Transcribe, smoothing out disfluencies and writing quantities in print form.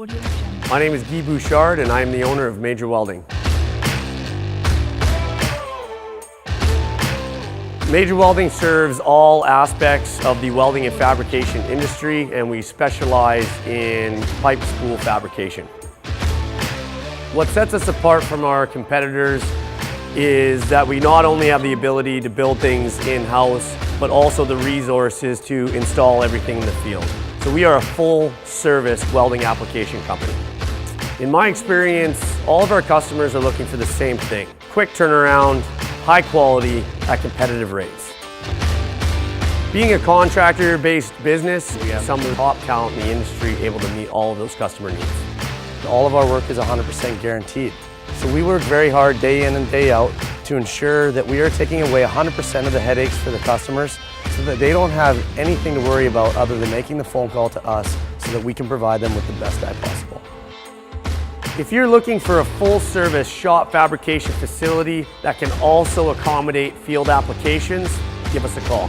My name is Guy Bouchard and I am the owner of Major Welding. Major Welding serves all aspects of the welding and fabrication industry, and we specialize in pipe spool fabrication. What sets us apart from our competitors is that we not only have the ability to build things in-house, but also the resources to install everything in the field. So we are a full-service welding application company. In my experience, all of our customers are looking for the same thing: quick turnaround, high quality at competitive rates. Being a contractor-based business, we have some of the top talent in the industry able to meet all of those customer needs. All of our work is 100% guaranteed. So we work very hard day in and day out to ensure that we are taking away 100% of the headaches for the customers so that they don't have anything to worry about other than making the phone call to us so that we can provide them with the best guy possible. If you're looking for a full-service shop fabrication facility that can also accommodate field applications, give us a call.